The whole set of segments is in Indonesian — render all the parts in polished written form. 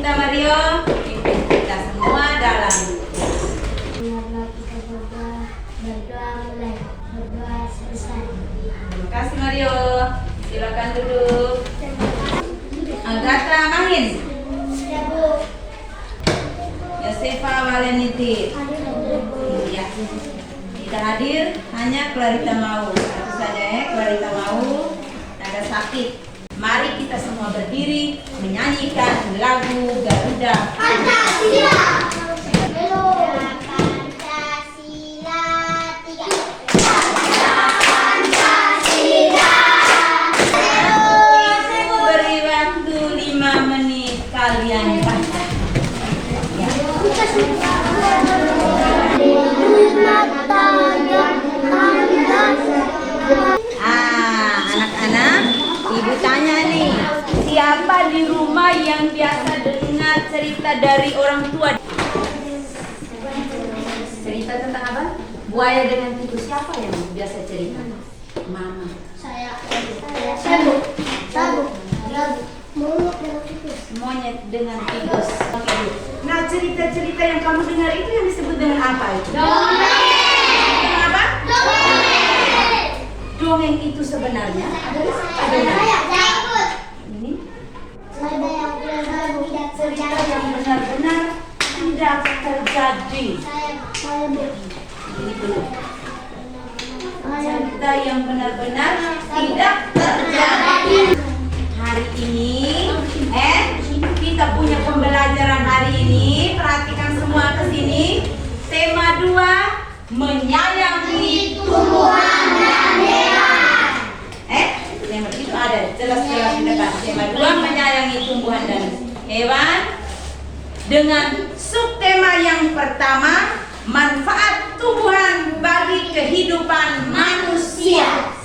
kita Mario, pimpin kita semua dalam Marilah kita berdoa mulai, berdoa selesai. Terima kasih Mario. Silakan duduk. Agatha Mahin, Ya Bu. Yosefa Waleniti. Ya. Tidak hadir hanya Clarita Mau. Satu saja ya, Clarita Mau ada sakit. Mari kita semua berdiri menyanyikan lagu Garuda Pancasila. Pancasila 3. Beri waktu 5 menit kalian baca. Ya. Anak-anak, ibu tanya nih, siapa di rumah yang biasa dengar cerita dari orang tua? Cerita tentang apa? Buaya dengan tikus. Siapa yang biasa cerita? Mama. Saya Bu. Mulut dengan tikus. Monyet dengan tikus. Oke. Nah, cerita-cerita yang kamu dengar itu yang disebut dengan apa itu? Dongeng. Apa? Dongeng itu sebenarnya adalah ini cerita yang benar-benar tidak terjadi. Ini dulu. Cerita yang benar-benar tidak terjadi. Hari ini, kita punya pembelajaran hari ini. Perhatikan semua ke sini. Tema 2, menyayangi tumbuhan dan hewan. Tema itu ada jelas-jelas di depan. Tema 2, menyayangi tumbuhan dan hewan. Dengan subtema yang pertama, manfaat tumbuhan bagi kehidupan manusia.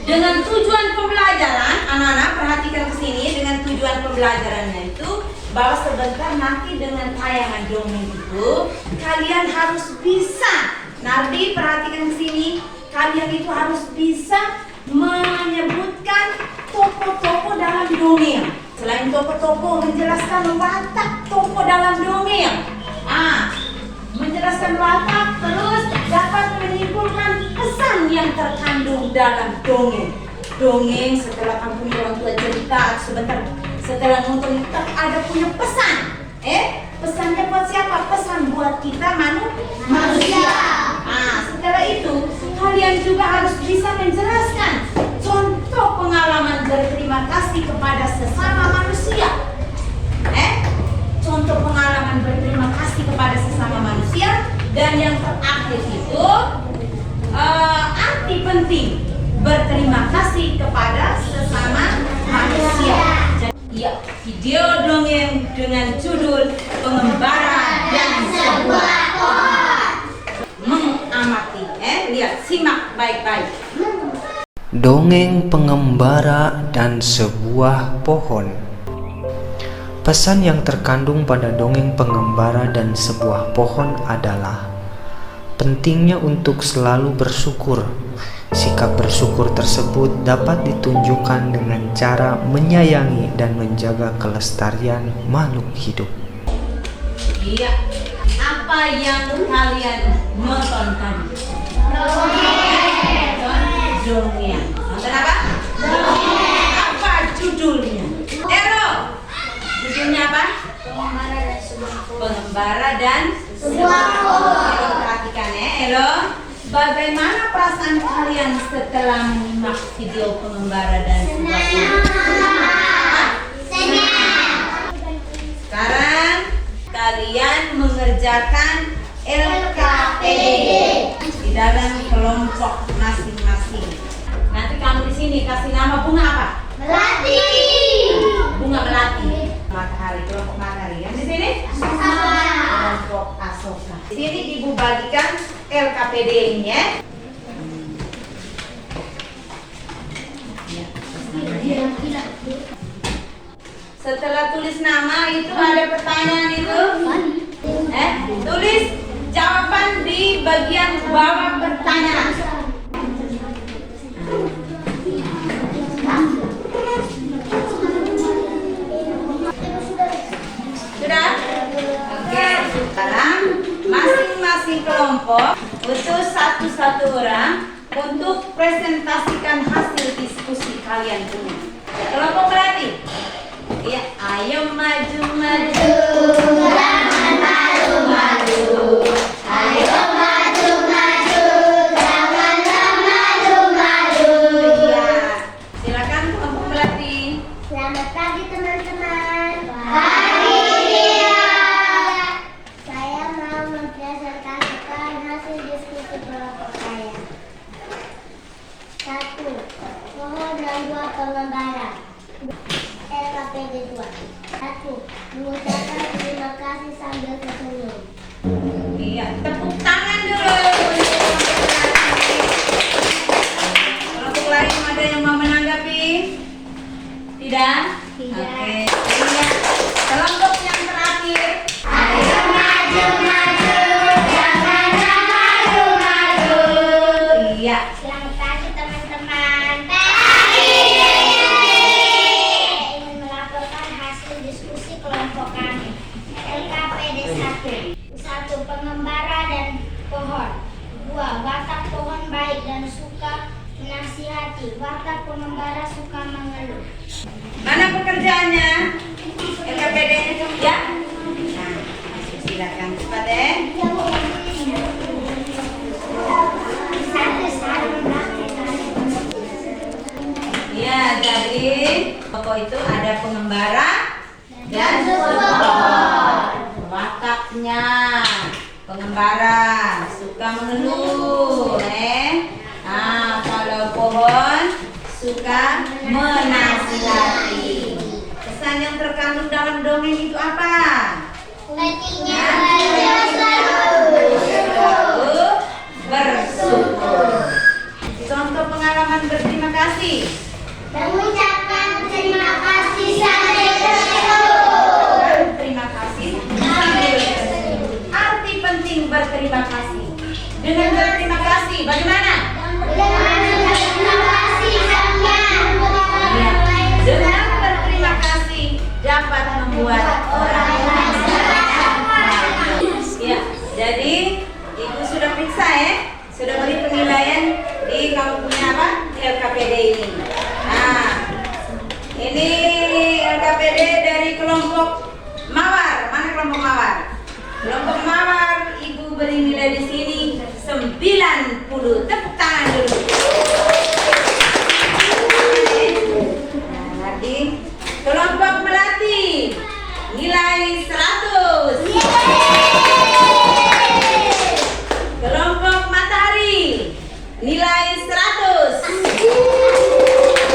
Dengan tujuan pembelajaran, anak-anak perhatikan ke sini. Dengan tujuan pembelajarannya itu bahwa sebentar nanti dengan tayangan dongeng itu kalian harus bisa. Nardi perhatikan ke sini. Kalian itu harus bisa menyebutkan tokoh-tokoh dalam dongeng. Selain tokoh-tokoh, menjelaskan watak tokoh dalam dongeng. Menjelaskan watak, terus dapat menyimpulkan pesan yang terkandung dalam dongeng. Dongeng setelah kamu punya orang tua cerita sebentar, setelah nonton itu ada punya pesan. Pesannya buat siapa? Pesan buat kita manusia. Setelah itu kalian juga harus bisa menjelaskan contoh pengalaman berterima kasih kepada sesama manusia. Contoh pengalaman berterima kasih kepada sesama manusia. Dan yang terakhir itu arti penting berterima kasih kepada sesama manusia. Ya, video dongeng dengan judul Pengembara dan Sebuah Pohon. Mengamati, lihat, simak baik-baik. Dongeng Pengembara dan Sebuah Pohon. Pesan yang terkandung pada dongeng Pengembara dan Sebuah Pohon adalah pentingnya untuk selalu bersyukur. Sikap bersyukur tersebut dapat ditunjukkan dengan cara menyayangi dan menjaga kelestarian makhluk hidup. Iya, apa yang kalian nonton tadi? Dongeng. Nonton apa? Dongeng. Apa judulnya? Judulnya apa? Pengembara dan Sebuah Pohon. Perhatikan ya, Elo. Bagaimana perasaan kalian setelah menyimak video Pengembara dan Sebuah Pohon? Sekarang kalian mengerjakan LKPD di dalam kelompok masing-masing. Nanti kamu di sini kasih nama bunga apa? Melati. Bunga melati. Matahari, kelompok matahari. Yang di sini? Kelompok Asoka. Di sini ibu bagikan LKPD-nya. Setelah tulis nama itu ada pertanyaan itu. Tulis jawaban di bagian bawah pertanyaan. satu orang untuk presentasikan hasil diskusi kalian punya. Kelompok melati. Iya, ayo maju maju. Jangan malu-malu. Ayo maju maju. Janganlah malu-malu. Iya. Silakan kelompok melati. Selamat pagi teman-teman. Pagi dia. Saya mau mempresentasikan hasil diskusi kelompok saya. 1. Pohon dan 2 pengembara. LKPD 2. 1. Mengucapkan terima kasih sambil tersenyum. Iya, tepuk tangan dulu. Kelompok lain ada yang mau menanggapi? Tidak? Tidak. Oke. Iya. Kelompok yang terakhir. Ayo maju maju. Janganlah malu-malu. Iya. Selamat pagi teman-teman. Pagi. Saya ingin melaporkan hasil diskusi kelompok kami. LKPD 1. 1. Pengembara dan pohon. 2. Watak pohon baik dan suka menasihati. Watak pengembara suka mengeluh. Mana pekerjaannya? LKPD-nya ya? Nah, silakan cepat Ya, jadi toko itu ada pengembara dan pohon. Wataknya pengembara suka mengeluh, Nah, kalau pohon suka menasihati. Pesan yang terkandung dalam dongeng itu apa? Pentingnya Selalu bersyukur. Contoh pengalaman berterima kasih. mengucapkan terima kasih sambil tersenyum. Terima kasih sambil tersenyum. Arti penting berterima kasih. Dengan berterima kasih, bagaimana? Dengan terima kasih sambil Ya, dengan berterima kasih dapat membuat orang lain bahagia. Ya, jadi ibu sudah periksa sudah beri penilaian di kamu punya apa? LKPD ini. Nah, ini LKPD dari kelompok Mawar. Mana kelompok Mawar? Kelompok Mawar, ibu beri nilai di sini 90. Tepuk tangan dulu. Nah, lagi kelompok Melati nilai 100. Kelompok Matahari nilai 100.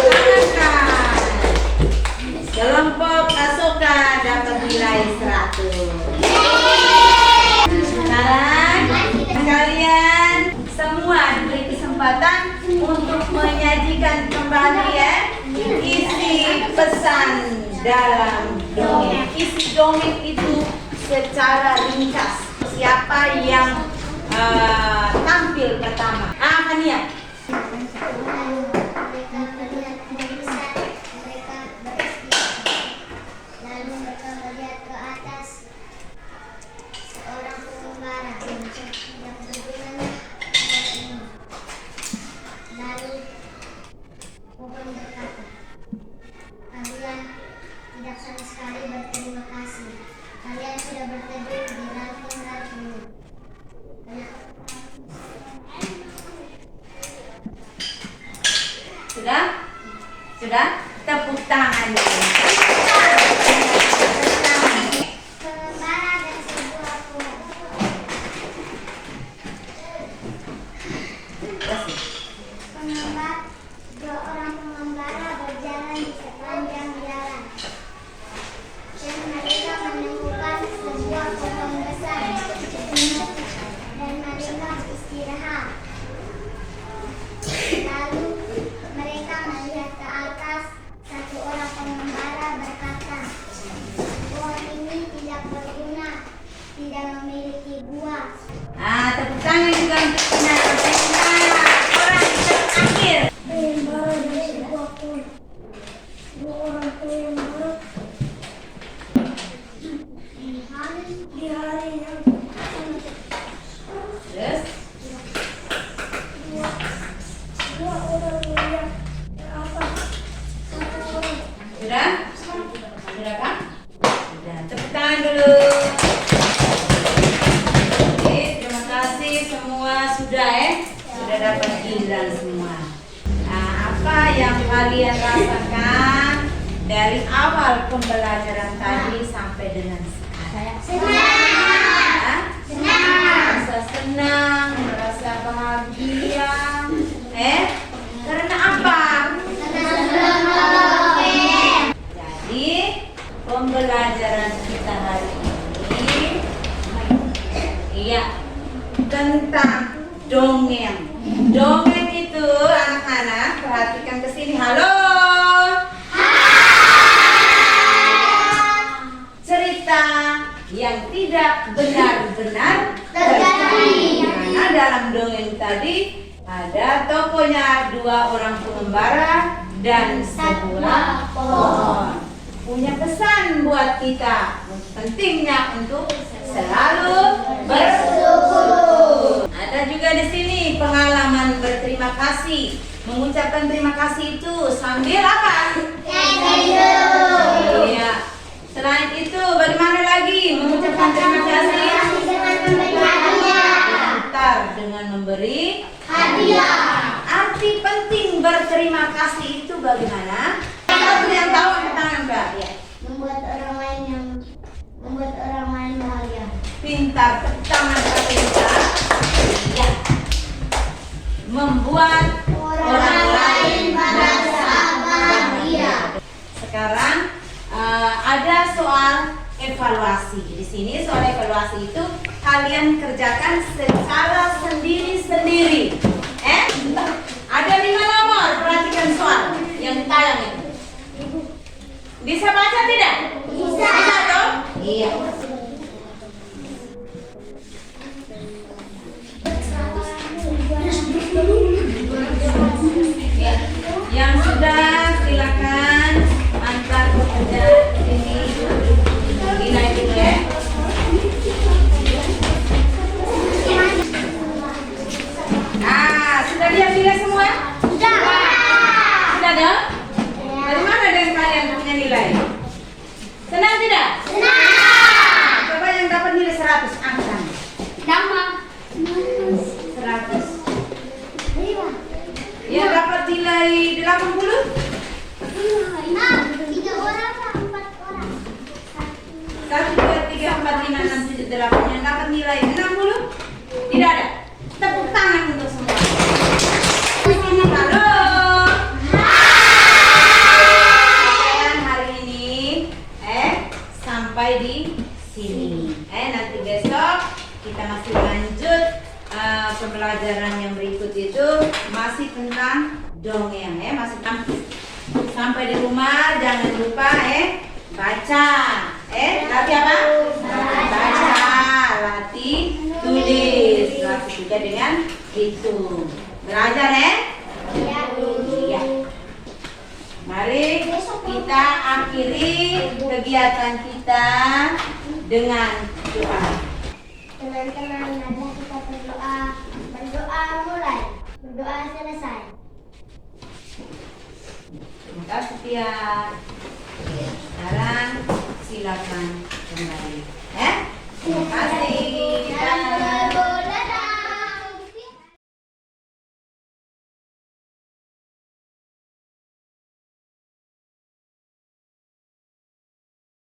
Tangankan. Kelompok Asoka dapat nilai 100. Sekarang kalian semua diberi kesempatan untuk menyajikan kembali isi pesan dalam dongeng. Isi dongeng itu secara ringkas. Siapa yang tampil pertama? Fania. Mereka melihat barisan, mereka beristirahat. Lalu mereka melihat ke atas. Seorang pengembara yang berjalan ini. Lalu pohon berkata, kalian tidak sama sekali berterima kasih. Kalian sudah berteduh di ranting-ranting. Sudah? Sudah? Tepuk tangan dulu. Pengembara dan sebuah pohon. Dua orang pengembara berjalan di sepanjang jalan. Dan mereka menemukan sebuah pohon besar. Dan mereka istirahat. Lalu mereka melihat ke atas. Satu orang pengembara berkata, Sudah? Sudah kan? Sudah. Tepuk tangan dulu. Oke, terima kasih semua sudah sudah dapat giliran semua. Nah, apa yang kalian rasakan dari awal pembelajaran tadi sampai dengan sekarang? Senang. Merasa senang, merasa bahagia. Karena apa? Jadi pembelajaran kita hari ini tentang dongeng. Dongeng itu anak-anak perhatikan ke sini. Halo. Cerita yang tidak benar-benar terjadi. Karena dalam dongeng tadi ada tokohnya 2 orang pengembara dan sebuah pohon. Punya pesan buat kita, pentingnya untuk selalu bersyukur. Ada juga di sini pengalaman berterima kasih. Mengucapkan terima kasih itu sambil apa? Iya. Selain itu, bagaimana lagi mengucapkan terima kasih? Dengan memberi hadiah. Arti penting berterima kasih itu bagaimana? Siapa yang tahu angkat tangan, Mbak? Ya. Membuat orang lain bahagia. Pintar, tepuk tangan kita. Ya. Membuat orang lain merasa bahagia. Sekarang ada soal evaluasi. Di sini soal evaluasi itu kalian kerjakan secara sendiri-sendiri. Ada 5 nomor, perhatikan soal yang ditayang itu. Bisa baca tidak? Bisa dong? Iya. Ya. Yang sudah silakan antar pekerja ini nilai dulu ya. Nah, sudah lihat nilai semua? Sudah. Sudah dong? Dari mana dengan kalian punya nilai? Senang tidak? Senang. Coba yang dapat nilai 100 angkat. Nama. 100. Yang dapat nilai 80? 3 orang atau 4 orang? 1, 2, 3, 4, 5, 6, 7, 8. Yang dapat nilai 60? Tidak ada. Tepuk tangan untuk semua. Halo. Kalian hari ini sampai di sini. Nanti besok kita masih lanjut pembelajaran yang berikut itu masih tentang dongeng masih sampai di rumah jangan lupa baca latih apa? Baca, latih tulis, latih juga dengan hitung. Belajar iya. Mari kita akhiri kegiatan kita dengan doa. Teman-teman, marilah kita berdoa. Berdoa mulai, berdoa selesai. Terima kasih Tia. Sekarang silakan kembali. Terima kasih.